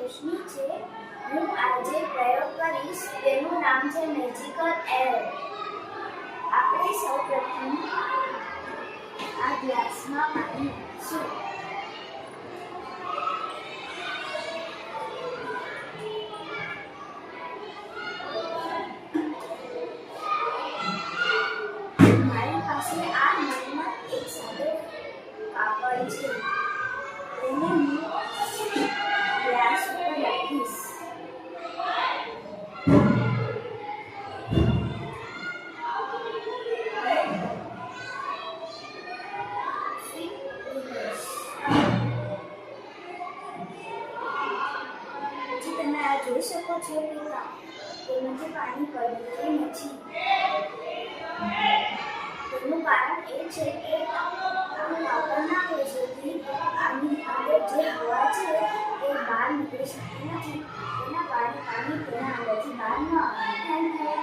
રોશની છે. હું આજે પ્રયોગ કરીશ તેનું નામ છે મેજિકલ એર. આપણે સૌપ્રથમ આ ગ્લાસમાં પાણી મૂકીશું. મારી પાસે આ નળમાં એક સાદો કાપડ છે. તેને હું ગ્લાસ ઉપર રાખીશ. પછી તમે આ જોઈ શકો છો કે તેમાંથી પાણી પડતું નથી. તેનું કારણ એ છે કે આ કાપડના પ્રેશરથી આની અંદર જે હવા છે એ બહાર નીકળી શકતી નથી. તેના કારણે પાણી તેના અંદરથી બહાર ન આવે. Thank you.